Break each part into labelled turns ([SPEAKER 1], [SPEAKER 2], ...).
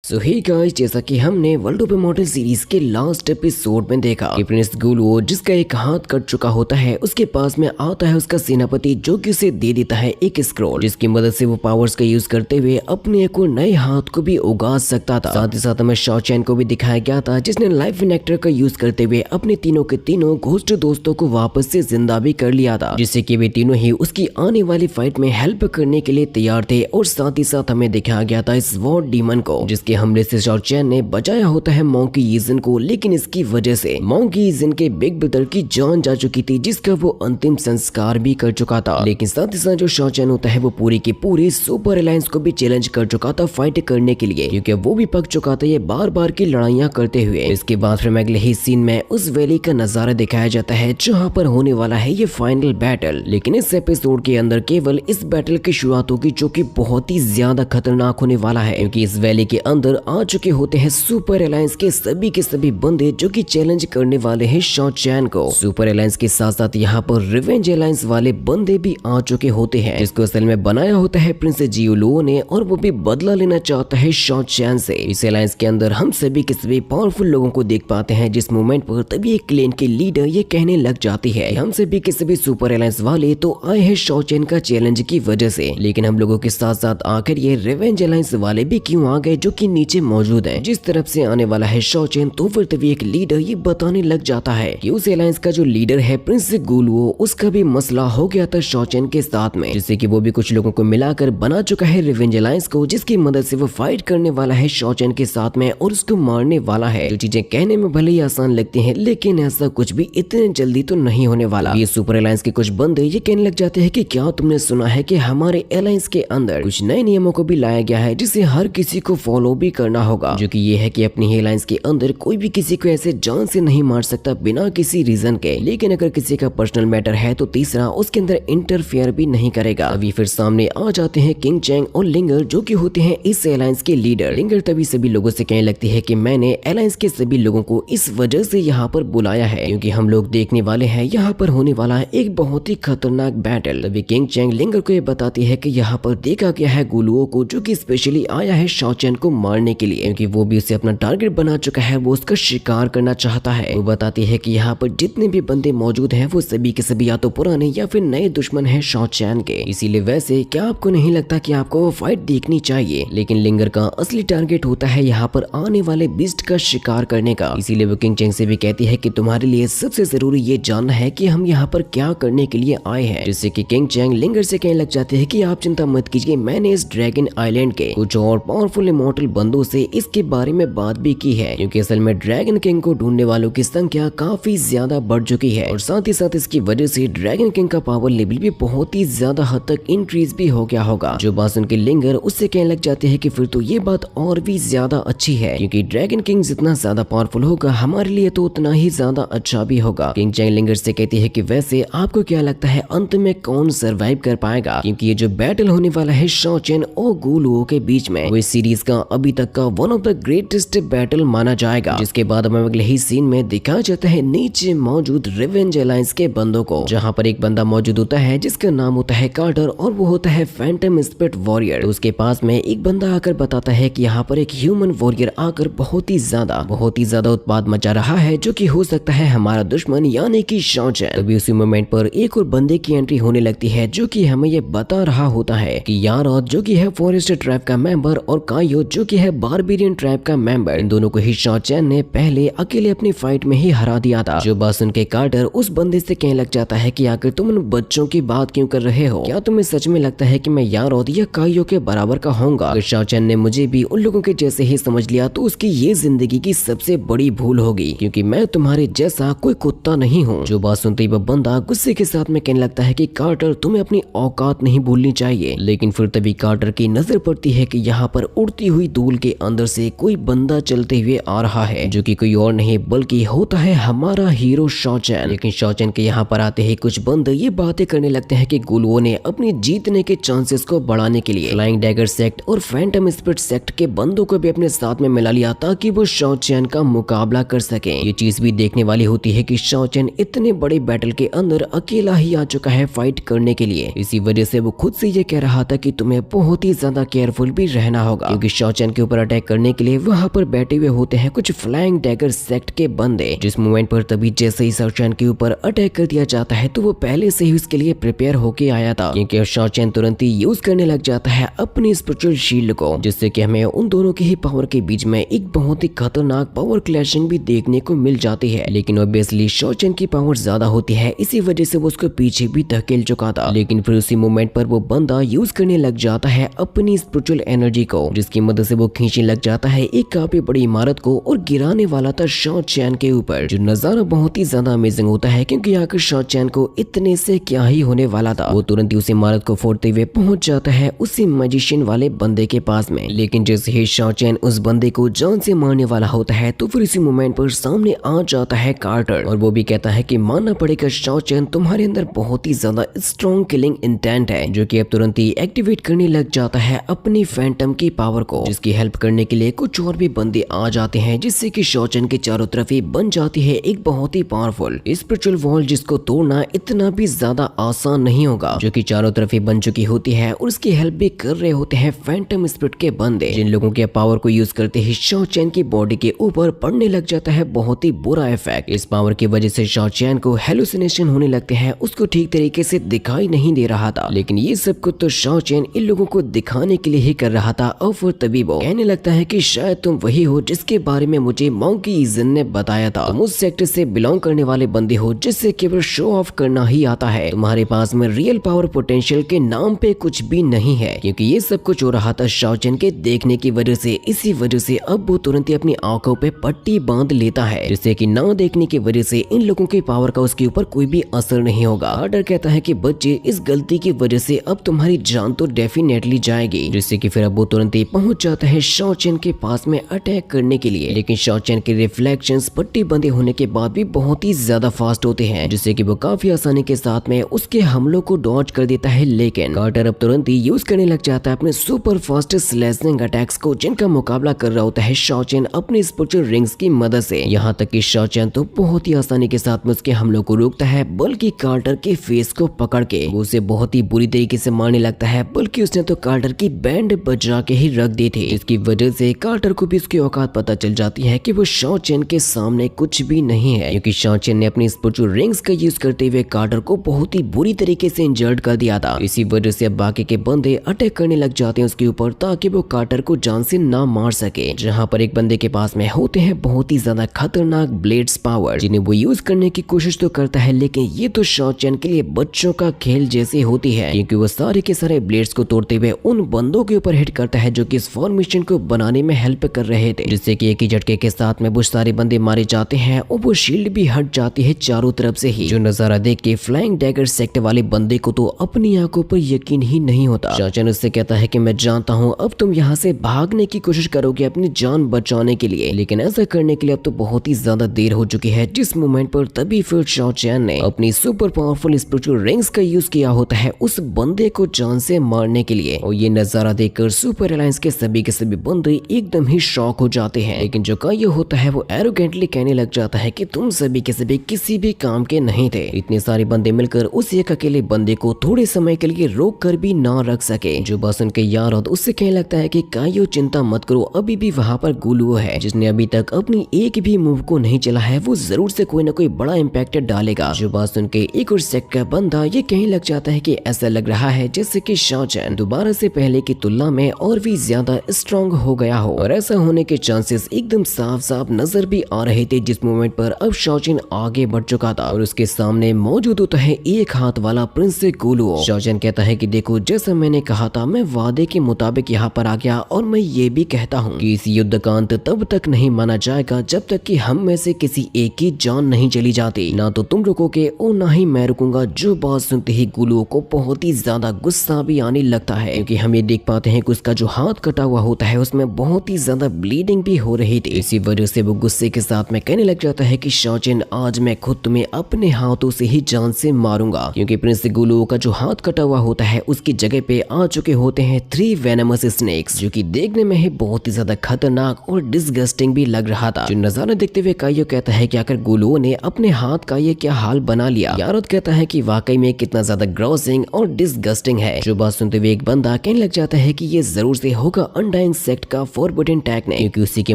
[SPEAKER 1] सो hey guys, जैसा कि हमने वर्ल्ड ऑफ इमॉर्टल सीरीज के लास्ट एपिसोड में देखा कि प्रिंस गुलवो जिसका एक हाथ कट चुका होता है, उसके पास में आता है उसका सेनापति जो कि उसे दे देता है एक स्क्रॉल जिसकी मदद से वो पावर्स का यूज करते हुए अपने एक और नए हाथ को भी उगा सकता था। साथ ही साथ हमें शॉ चैन को भी दिखाया गया था जिसने लाइफ इनेक्टर का यूज करते हुए अपने तीनों के तीनों घोस्ट दोस्तों को वापस से जिंदा भी कर लिया था, जिससे कि वे तीनों ही उसकी आने वाली फाइट में हेल्प करने के लिए तैयार थे। और साथ ही साथ हमें दिखाया गया था इस वॉर डीमन को जिसके हमले से शॉ चैन ने बचाया होता है मोंकी यीजन को, लेकिन इसकी वजह से मोंकी यीजन के बिग ब्रदर की जान जा चुकी थी जिसका वो अंतिम संस्कार भी कर चुका था। लेकिन साथ ही साथ जो शॉ चैन होता है वो पूरी की पूरी सुपर अलायंस को भी चैलेंज कर चुका था फाइट करने के लिए, क्योंकि वो भी पक चुका था ये बार बार की लड़ाइयां करते हुए। इसके बाद फिर अगले ही सीन में उस वैली का नजारा दिखाया जाता है जहाँ पर होने वाला है ये फाइनल बैटल। लेकिन इस एपिसोड के अंदर केवल इस बैटल की शुरुआत होगी जो कि बहुत ही ज्यादा खतरनाक होने वाला है, क्योंकि इस वैली के अंदर आ चुके होते हैं सुपर अलायंस के सभी बंदे जो कि चैलेंज करने वाले हैं शॉ चैन को। सुपर अलायंस के साथ साथ यहाँ पर रिवेंज अलायंस वाले बंदे भी आ चुके होते हैं जिसको असल में बनाया होता है प्रिंस जियोलुओ ने, और वो भी बदला लेना चाहता है शॉ चैन से। इस अलायंस के अंदर हम सभी के सभी पावरफुल लोगों को देख पाते हैं जिस मोमेंट पर तभी एक क्लेन की लीडर ये कहने लग जाती है हम सभी के सभी सुपर अलायंस वाले तो आए हैं शॉ चैन का चैलेंज की वजह से, लेकिन हम लोगों के साथ साथ आकर ये रिवेंज अलायंस वाले भी क्यों आ गए जो कि नीचे मौजूद है। जिस तरफ से आने वाला है शॉ चैन तो फिर तभी एक लीडर ये बताने लग जाता है कि उस अलायंस का जो लीडर है प्रिंस गुलवो उसका भी मसला हो गया था शॉ चैन के साथ में, जिससे कि वो भी कुछ लोगों को मिलाकर बना चुका है रिवेंज अलायंस को, जिसकी मदद से वो फाइट करने वाला है शॉ चैन के साथ में और उसको मारने वाला है। जो चीजें कहने में भले ही आसान लगती हैं लेकिन ऐसा कुछ भी इतने जल्दी तो नहीं होने वाला। ये सुपर अलायंस के कुछ बंदे ये कहने लग जाते हैं कि क्या तुमने सुना है कि हमारे अलायंस के अंदर कुछ नए नियमों को भी लाया गया है जिसे हर किसी को फॉलो भी करना होगा, जो कि ये है कि अपनी ही अलायंस के अंदर कोई भी किसी को ऐसे जान से नहीं मार सकता बिना किसी रीजन के, लेकिन अगर किसी का पर्सनल मैटर है तो तीसरा उसके अंदर इंटरफेयर भी नहीं करेगा। अभी फिर सामने आ जाते हैं किंग चैंग और लिंगर जो कि होते हैं इस अलायंस के लीडर। लिंगर तभी सभी लोगों से कहने लगती है कि मैंने अलायंस के सभी लोगों को इस वजह से यहाँ पर बुलाया है क्योंकि हम लोग देखने वाले हैं यहाँ पर होने वाला है एक बहुत ही खतरनाक बैटल। तभी किंग चैंग लिंगर को ये बताती है कि यहाँ पर देखा गया है गुलुओ को जो कि स्पेशली आया है शॉ चैन को मारने के लिए, क्योंकि वो भी उसे अपना टारगेट बना चुका है, वो उसका शिकार करना चाहता है। वो बताती है कि यहाँ पर जितने भी बंदे मौजूद हैं वो सभी के सभी या तो पुराने या फिर नए दुश्मन हैं शॉ चैन के, इसीलिए वैसे क्या आपको नहीं लगता कि आपको वो फाइट देखनी चाहिए। लेकिन लिंगर का असली टारगेट होता है यहाँ पर आने वाले बीस्ट का शिकार करने का, इसीलिए वो किंग चैंग से भी कहती है कि तुम्हारे लिए सबसे जरूरी ये जानना है कि हम यहाँ पर क्या करने के लिए आए हैं, जिससे कि किंग चैंग लिंगर से कहने लग जाते हैं कि आप चिंता मत कीजिए, मैंने इस ड्रैगन आइलैंड के कुछ और पावरफुल इमॉर्टल बंदों से इसके बारे में बात भी की है, क्योंकि असल में ड्रैगन किंग को ढूंढने वालों की संख्या काफी ज्यादा बढ़ चुकी है और साथ ही साथ इसकी वजह से ड्रैगन किंग का पावर लेवल भी बहुत ही ज्यादा हद तक इंक्रीज भी हो गया होगा। जो बात सुन के लिंगर उससे कहने लग जाते हैं कि फिर तो ये बात और भी ज्यादा अच्छी है, क्योंकि ड्रैगन किंग जितना ज्यादा पावरफुल होगा हमारे लिए तो उतना ही ज्यादा अच्छा भी होगा। किंग चैंग लिंगर से कहती है कि वैसे आपको क्या लगता है अंत में कौन सर्वाइव कर पाएगा, क्योंकि ये जो बैटल होने वाला है शॉ चैन और गुलुओ के बीच में वो इस सीरीज का अभी तक का one of the greatest battle माना जाएगा। जिसके बाद हमें अगले ही सीन में दिखाया जाता है नीचे मौजूद रिवेंज अलायंस के बंदों को, जहां पर एक बंदा मौजूद होता है जिसका नाम होता है कार्टर और वो होता है फैंटम स्पिरिट वॉरियर। तो उसके पास में एक बंदा आकर बताता है कि यहाँ पर एक ह्यूमन वॉरियर आकर बहुत ही ज्यादा उत्पाद मचा रहा है जो कि हो सकता है हमारा दुश्मन यानी कि शॉ चैन। तभी उसी मोमेंट पर एक और बंदे की एंट्री होने लगती है जो कि हमें ये बता रहा होता है कि यारोथ जो कि है फॉरेस्ट ट्राइब का मेंबर और कायो जो कि है बारबेरियन ट्राइब का मेंबर, इन दोनों को ही शॉ चैन ने पहले अकेले अपनी फाइट में ही हरा दिया था। जो बात सुन के कार्टर उस बंदे से कहने लग जाता है कि आखिर तुम उन बच्चों की बात क्यों कर रहे हो, क्या तुम्हें सच में लगता है कि मैं यारोथ या कायो के बराबर का होऊंगा? अगर शॉ चैन ने मुझे भी उन लोगों के जैसे ही समझ लिया तो उसकी ये जिंदगी की सबसे बड़ी भूल होगी, क्योंकि मैं तुम्हारे जैसा कोई कुत्ता नहीं हूँ। जो बात सुनते ही वह बंदा गुस्से के साथ में कहने लगता है कि कार्टर तुम्हें अपनी औकात नहीं भूलनी चाहिए। लेकिन फिर तभी कार्टर की नजर पड़ती है कि यहाँ पर उड़ती हुई धूल के अंदर से कोई बंदा चलते हुए आ रहा है जो कि कोई और नहीं बल्कि होता है हमारा हीरो शॉ चैन। लेकिन शॉ चैन के यहाँ पर आते ही कुछ बंदे ये बातें करने लगते हैं कि गुलुओ ने अपनी जीतने के चांसेस को बढ़ाने के लिए फ्लाइंग डैगर सेक्ट और फैंटम स्पिरिट सेक्ट के बंदों को भी अपने साथ में मिला लिया ताकि वो शॉ चैन का मुकाबला कर सके। ये चीज भी देखने वाली होती है कि शॉ चैन इतने बड़े बैटल के अंदर अकेला ही आ चुका है फाइट करने के लिए, इसी वजह से वो खुद से ये कह रहा था कि तुम्हें बहुत ही ज्यादा केयरफुल भी रहना होगा, क्योंकि शॉ चैन शाओचैन के ऊपर अटैक करने के लिए वहाँ पर बैठे हुए होते हैं कुछ फ्लाइंग डैगर सेक्ट के बंदे। जिस मोमेंट पर तभी जैसे ही शाओचैन के ऊपर अटैक कर दिया जाता है तो वो पहले से ही उसके लिए प्रिपेयर होके आया था, क्योंकि शाओचैन तुरंत ही यूज करने लग जाता है अपनी स्पिरिचुअल शील्ड को, जिससे कि हमें उन दोनों के ही पावर के बीच में एक बहुत ही खतरनाक पावर क्लैशिंग भी देखने को मिल जाती है। लेकिन ऑब्वियसली शाओचैन की पावर ज्यादा होती है, इसी वजह से वो उसको पीछे भी धकेल चुका था। लेकिन फिर उसी मोमेंट पर वो बंदा यूज करने लग जाता है अपनी स्पिरिचुअल एनर्जी को, जिसकी मदद से वो खींचने लग जाता है एक काफी बड़ी इमारत को और गिराने वाला था शाओचैन के ऊपर। जो नजारा बहुत ही ज्यादा अमेजिंग होता है, क्योंकि आखिर शाओचैन को इतने से क्या ही होने वाला था। वो तुरंत ही उस इमारत को फोड़ते हुए पहुंच जाता है उसी मैजिशियन वाले बंदे के पास में। लेकिन जैसे ही शाओचैन उस बंदे को जान से मारने वाला होता है तो फिर इसी मोमेंट पर सामने आ जाता है कार्टर, और वो भी कहता है कि मानना पड़ेगा शाओचैन, तुम्हारे अंदर बहुत ही ज्यादा स्ट्रॉन्ग किलिंग इंटेंट है, जो कि अब तुरंत ही एक्टिवेट करने लग जाता है अपनी फैंटम की पावर को, जिसकी हेल्प करने के लिए कुछ और भी बंदे आ जाते हैं, जिससे कि शाओचैन के चारों तरफ ही बन जाती है एक बहुत ही पावरफुल स्पिरिचुअल वॉल, जिसको तोड़ना इतना भी ज्यादा आसान नहीं होगा, जो कि चारों तरफ ही बन चुकी होती है। और उसकी हेल्प भी कर रहे होते हैं फैंटम स्पिरिट के बंदे, जिन लोगों के पावर को यूज करते ही शाओचैन की बॉडी के ऊपर पड़ने लग जाता है बहुत ही बुरा इफेक्ट। इस पावर की वजह से शाओचैन को हेलुसिनेशन होने लगते हैं, उसको ठीक तरीके से दिखाई नहीं दे रहा था। लेकिन ये सब कुछ तो शाओचैन इन लोगों को दिखाने के लिए ही कर रहा था। और फिर तभी वो कहने लगता है कि शायद तुम वही हो जिसके बारे में मुझे मॉन्की ईजन ने बताया था। तुम उस सेक्टर से बिलोंग करने वाले बंदे हो जिससे केवल शो ऑफ करना ही आता है। तुम्हारे पास में रियल पावर पोटेंशियल के नाम पे कुछ भी नहीं है, क्योंकि ये सब कुछ हो रहा था शाओचैन के देखने की वजह से। इसी वजह से अब वो तुरंत ही अपनी आंखों पे पट्टी बांध लेता है, जिससे कि ना देखने की वजह से इन लोगों की पावर का उसके ऊपर कोई भी असर नहीं होगा। कार्टर कहता है कि बच्चे, इस गलती की वजह से अब तुम्हारी जान तो डेफिनेटली जाएगी, जिससे कि फिर अब वो तुरंत ही पहुंच जाता है शाओचैन के पास में अटैक करने के लिए। लेकिन शाओचैन के रिफ्लेक्शंस पट्टी बंधे होने के बाद भी बहुत ही ज्यादा फास्ट होते हैं, जिससे कि वो काफी आसानी के साथ में उसके हमलों को डॉज कर देता है। लेकिन कार्टर अब तुरंत ही यूज करने लग जाता है अपने सुपर फास्ट स्लैशिंग अटैक्स को, जिनका मुकाबला कर रहा होता है शाओचैन अपनी स्पिरिचुअल रिंग्स की मदद से। यहाँ तक कि शाओचैन तो बहुत ही आसानी के साथ में उसके हमलों को रोकता है, बल्कि कार्टर के फेस को पकड़ के वो उसे बहुत ही बुरी तरीके से मारने लगता है। बल्कि उसने तो कार्टर की बैंड बजा के ही रख दी थी। इसकी वजह से कार्टर को भी उसकी औकात पता चल जाती है कि वो शाओचैन के सामने कुछ भी नहीं है, क्योंकि शाओचैन ने अपनी स्पिरिचुअल रिंग्स का यूज करते हुए कार्टर को बहुत ही बुरी तरीके से इंजर्ड कर दिया था। इसी वजह से अब बाकी के बंदे अटैक करने लग जाते हैं उसके ऊपर, ताकि वो कार्टर को जान से ना मार सके। जहाँ पर एक बंदे के पास में होते हैं बहुत ही ज्यादा खतरनाक ब्लेड्स पावर, जिन्हें वो यूज करने की कोशिश तो करता है, लेकिन ये तो शाओचैन के लिए बच्चों का खेल जैसे होती है, क्योंकि वो सारे के सारे ब्लेड्स को तोड़ते हुए उन बंदों के ऊपर हिट करता है जो कि इस फॉर्मेशन को बनाने में हेल्प कर रहे थे, जिससे कि एक ही झटके के साथ में वो सारे बंदे मारे जाते हैं और वो शील्ड भी हट जाती है चारों तरफ से ही। जो नजारा देख के फ्लाइंग डैगर सेक्ट वाले बंदे को तो अपनी आंखों पर यकीन ही नहीं होता। शाओचैन उससे कहता है कि मैं जानता हूँ अब तुम यहाँ से भागने की कोशिश करोगे अपनी जान बचाने के लिए, लेकिन ऐसा करने के लिए अब तो बहुत ही ज्यादा देर हो चुकी है। जिस मोमेंट पर तभी फिर शाओचैन ने अपनी सुपर पावरफुल स्पिरिचुअल रिंग्स का यूज किया होता है उस बंदे को जान से मारने के लिए। और ये नजारा देखकर सुपर अलायंस के सभी बंदे एकदम ही शॉक हो जाते हैं। लेकिन जो काइयो होता है वो एरोगेंटली कहने लग जाता है कि तुम सभी के सभी किसी भी काम के नहीं थे। इतने सारे बंदे मिलकर उस एक अकेले बंदे को थोड़े समय के लिए रोक कर भी ना रख सके। जो बस उनके यार और उससे कहने लगता है कि काइयो चिंता मत करो, अभी भी वहाँ पर गुलुओ है जिसने अभी तक अपनी एक भी मूव को नहीं चला है, वो जरूर से कोई ना कोई बड़ा इम्पैक्ट डालेगा। जो बात सुन के एक और सेक्ट का बंदा ये कहने लग जाता है कि ऐसा लग रहा है जैसे कि शाओचैन दोबारा से पहले की तुलना में और भी ज्यादा स्ट्रॉन्ग हो गया हो, और ऐसा होने के चांसेस एकदम साफ साफ नजर भी आ रहे थे। जिस मोमेंट पर अब शाओचैन आगे बढ़ चुका था और उसके सामने मौजूद होता है एक हाथ वाला प्रिंस गुलुओ। शाओचैन कहता है कि देखो, जैसा मैंने कहा था, मैं वादे के मुताबिक यहाँ पर आ गया, और मैं ये भी कहता हूँ कि इस युद्ध का अंत तब तक नहीं माना जाएगा जब तक कि हम में से किसी एक की जान नहीं चली जाती। ना तो तुम रुकोगे और ना ही मैं रुकूंगा। जो बात सुनते ही गुलुओ को बहुत ही ज्यादा गुस्सा भी आने लगता है, क्योंकि हम ये देख पाते हैं कि उसका जो हाथ कटा हुआ होता है उसमें बहुत ही ज्यादा ब्लीडिंग भी हो रही थी। इसी वजह से वो गुस्से के साथ में कहने लग जाता है कि शाओचैन, आज मैं खुद तुम्हें अपने हाथों से ही जान से मारूंगा, क्योंकि प्रिंस गुलुओ का जो हाथ कटा हुआ होता है उसकी जगह पे आ चुके होते हैं 3 वेनमस स्नेक्स, जो कि देखने में ही बहुत ही ज्यादा खतरनाक और डिसगस्टिंग भी लग रहा था। जो नजारा देखते हुए काइयो कहता है कि आखिर गुलुओ ने अपने हाथ का ये क्या हाल बना लिया। यारोद कहता है कि वाकई में कितना ज्यादा ग्रॉसिंग और डिसगस्टिंग है। जो बात सुनते हुए एक बंदा कहने लग जाता है कि ये जरूर से होगा बड़ा इंसेक्ट का फॉरबिडन टेक्निक, क्योंकि उसी की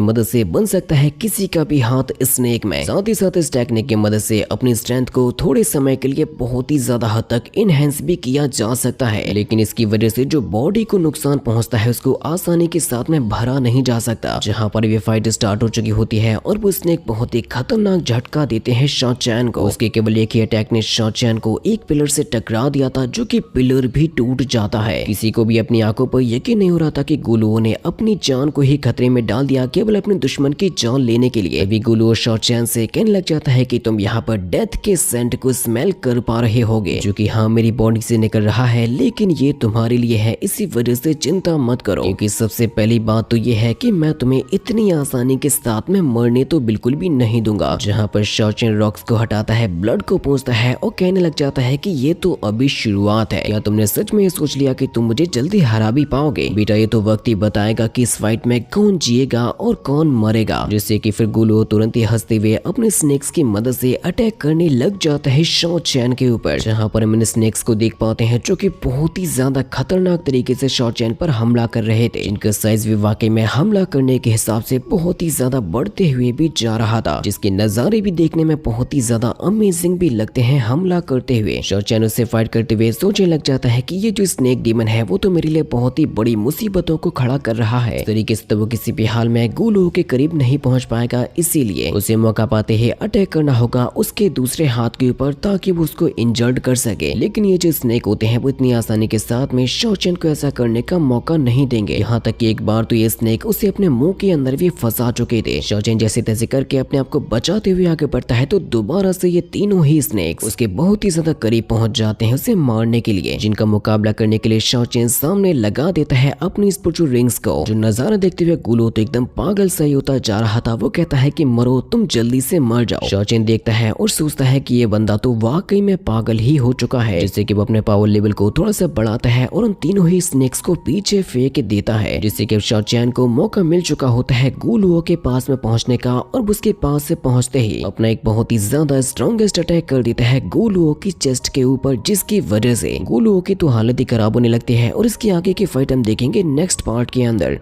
[SPEAKER 1] मदद से बन सकता है किसी का भी हाथ स्नेक में। साथ ही साथ इस टेक्निक की मदद से अपनी स्ट्रेंथ को थोड़े समय के लिए बहुत ही ज्यादा हद तक इनहेंस भी किया जा सकता है, लेकिन इसकी वजह से जो बॉडी को नुकसान पहुंचता है उसको आसानी के साथ में भरा नहीं जा सकता। जहां पर ये फाइट स्टार्ट हो चुकी होती है और वो स्नेक बहुत ही खतरनाक झटका देते हैं शॉ चैन को। उसके केवल एक ही अटैक ने शॉ चैन को एक पिलर से टकरा दिया था, जो कि पिलर भी टूट जाता है। किसी को भी अपनी आंखों पर यकीन नहीं हो रहा था कि गुलुओ ने अपनी जान को ही खतरे में डाल दिया केवल अपने दुश्मन की जान लेने के लिए। अभी गुलुओ शॉ चैन से कहने लग जाता है कि तुम यहाँ पर डेथ के सेंट को स्मेल कर पा रहे होगे, जो कि हाँ मेरी बॉडी से निकल रहा है, लेकिन ये तुम्हारे लिए है, इसी वजह से चिंता मत करो। क्योंकि सबसे पहली बात तो ये है कि मैं तुम्हें इतनी आसानी के साथ में मरने तो बिल्कुल भी नहीं दूंगा। जहाँ पर शॉ चैन रॉक्स को हटाता है, ब्लड को पूछता है और कहने लग जाता है कि ये तो अभी शुरुआत है। क्या तुमने सच में ये सोच लिया कि तुम मुझे जल्दी हरा भी पाओगे? बेटा ये तो वक्त ही बताएगा कि इस फाइट में कौन जिएगा और कौन मरेगा। जिससे कि फिर गुलुओ तुरंत ही हंसते हुए अपने स्नेक्स की मदद से अटैक करने लग जाता है शॉ चैन के ऊपर। जहाँ पर हम इन स्नेक्स को देख पाते हैं जो कि बहुत ही ज्यादा खतरनाक तरीके से शॉ चैन पर हमला कर रहे थे, जिनका साइज भी वाकई में हमला करने के हिसाब से बहुत ही ज्यादा बढ़ते हुए भी जा रहा था, जिसके नजारे भी देखने में बहुत ही ज्यादा अमेजिंग भी लगते हैं हमला करते हुए। शॉ चैन उससे फाइट करते हुए सोचने लग जाता है कि ये जो स्नेक डीमन है वो तो मेरे लिए बहुत ही बड़ी मुसीबतों को खड़ा कर रहा है। इस तरीके से तो वो किसी भी हाल में गुलुओ के करीब नहीं पहुंच पाएगा, इसीलिए उसे मौका पाते ही अटैक करना होगा उसके दूसरे हाथ के ऊपर ताकि वो उसको इंजर्ड कर सके। लेकिन ये जो स्नेक होते हैं वो इतनी आसानी के साथ में शॉ चैन को ऐसा करने का मौका नहीं देंगे। यहाँ तक कि एक बार तो ये स्नेक उसे अपने मुंह के अंदर भी फंसा चुके थे। शॉ चैन जैसे तैसे करके अपने आप को बचाते हुए आगे बढ़ता है तो दोबारा से ये तीनों ही स्नेक्स उसके बहुत ही ज्यादा करीब पहुंच जाते हैं उसे मारने के लिए, जिनका मुकाबला करने के लिए शॉ चैन सामने लगा देता है अपनी स्पिरिचुअल रिंग्स को। जो नजारा देखते हुए गुलुओ तो एकदम पागल सा ही होता जा रहा था। वो कहता है कि मरो, तुम जल्दी से मर जाओ। शॉ चैन देखता है और सोचता है कि ये बंदा तो वाकई में पागल ही हो चुका है, जिससे कि वो अपने पावर लेवल को थोड़ा सा बढ़ाता है और उन तीनों ही स्नेक्स को पीछे फेंक देता है, जिससे कि शॉ चैन को मौका मिल चुका होता है गुलुओ के पास में पहुंचने का। और उसके पास से पहुंचते ही अपना एक बहुत ही ज्यादा स्ट्रॉन्गेस्ट अटैक कर देता है गुलुओ की चेस्ट के ऊपर, जिसकी वजह से गुलुओ की तो हालत ही खराब होने लगती है। और इसकी आगे की फाइट हम देखेंगे नेक्स्ट पार्ट के अंदर।